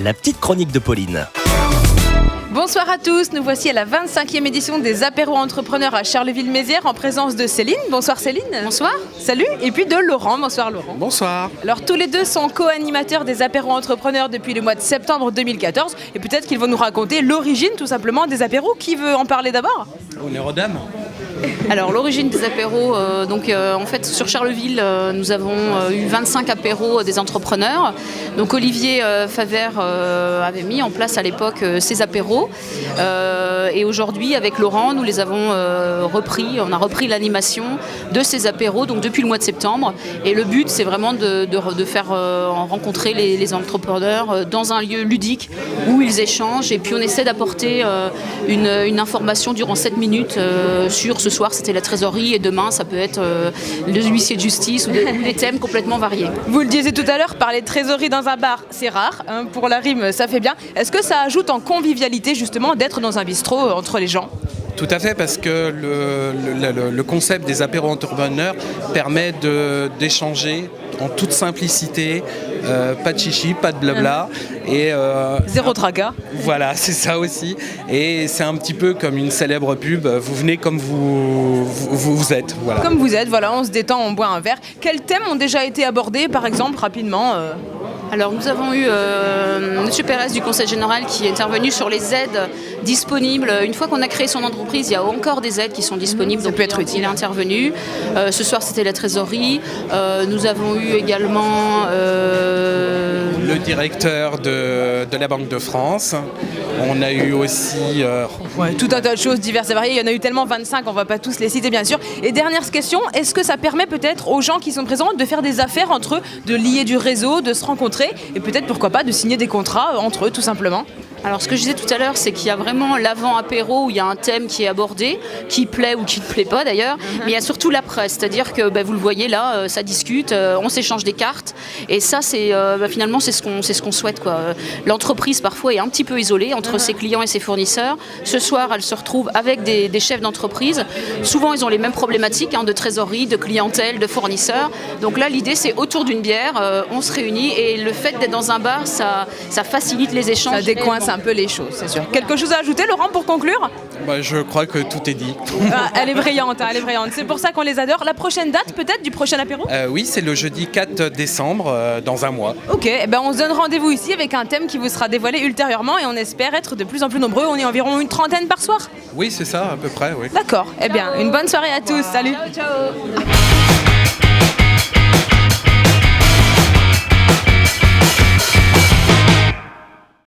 la petite chronique de Pauline. Bonsoir à tous, nous voici à la 25e édition des apéros entrepreneurs à Charleville-Mézières en présence de Céline. Bonsoir Céline. Bonsoir. Salut. Et puis de Laurent. Bonsoir Laurent. Bonsoir. Alors tous les deux sont co-animateurs des apéros entrepreneurs depuis le mois de septembre 2014 et peut-être qu'ils vont nous raconter l'origine tout simplement des apéros. Qui veut en parler d'abord? Honneur aux dames. Alors l'origine des apéros, en fait sur Charleville, nous avons eu 25 apéros des entrepreneurs. Donc Olivier Favert avait mis en place à l'époque ces apéros. Et aujourd'hui avec Laurent, nous les avons repris. On a repris l'animation de ces apéros donc depuis le mois de septembre. Et le but c'est vraiment de faire rencontrer les entrepreneurs dans un lieu ludique où ils échangent. Et puis on essaie d'apporter une information durant 7 minutes sur ce soir c'était la trésorerie et demain ça peut être le huissier de justice ou des thèmes complètement variés. Vous le disiez tout à l'heure, parler de trésorerie dans un bar c'est rare, hein, pour la rime ça fait bien. Est-ce que ça ajoute en convivialité justement d'être dans un bistrot entre les gens? Tout à fait, parce que le concept des apéros entrepreneurs permet d'échanger en toute simplicité, pas de chichi, pas de blabla. Et, zéro tracas. Voilà, c'est ça aussi. Et c'est un petit peu comme une célèbre pub, vous venez comme vous êtes. Voilà. Comme vous êtes, voilà, on se détend, on boit un verre. Quels thèmes ont déjà été abordés, par exemple, rapidement Alors nous avons eu M. Pérez du Conseil Général qui est intervenu sur les aides disponibles. Une fois qu'on a créé son entreprise, il y a encore des aides qui sont disponibles. Ça peut être utile. Il est intervenu. Ce soir c'était la trésorerie. Nous avons eu également le directeur de la Banque de France. On a eu aussi... tout un tas de choses diverses et variées. Il y en a eu tellement 25, on ne va pas tous les citer bien sûr. Et dernière question, est-ce que ça permet peut-être aux gens qui sont présents de faire des affaires entre eux, de lier du réseau, de se rencontrer et peut-être pourquoi pas de signer des contrats entre eux tout simplement? Alors ce que je disais tout à l'heure, c'est qu'il y a vraiment l'avant-apéro où il y a un thème qui est abordé, qui plaît ou qui ne plaît pas d'ailleurs, mais il y a surtout l'après, c'est-à-dire que vous le voyez là, ça discute, on s'échange des cartes, et ça c'est finalement c'est ce qu'on souhaite quoi. L'entreprise parfois est un petit peu isolée entre ses clients et ses fournisseurs. Ce soir, elle se retrouve avec des chefs d'entreprise. Souvent ils ont les mêmes problématiques de trésorerie, de clientèle, de fournisseurs. Donc là l'idée c'est autour d'une bière, on se réunit et le fait d'être dans un bar, ça facilite les échanges. Ça décoince un peu les choses, c'est sûr. Quelque chose à ajouter, Laurent, pour conclure? Je crois que tout est dit. Elle est brillante, elle est brillante. C'est pour ça qu'on les adore. La prochaine date, peut-être, du prochain apéro? Oui, c'est le jeudi 4 décembre, dans un mois. Ok, on se donne rendez-vous ici avec un thème qui vous sera dévoilé ultérieurement et on espère être de plus en plus nombreux. On est environ une trentaine par soir. Oui, c'est ça, à peu près, oui. D'accord. Une bonne soirée à tous. Salut. Ciao.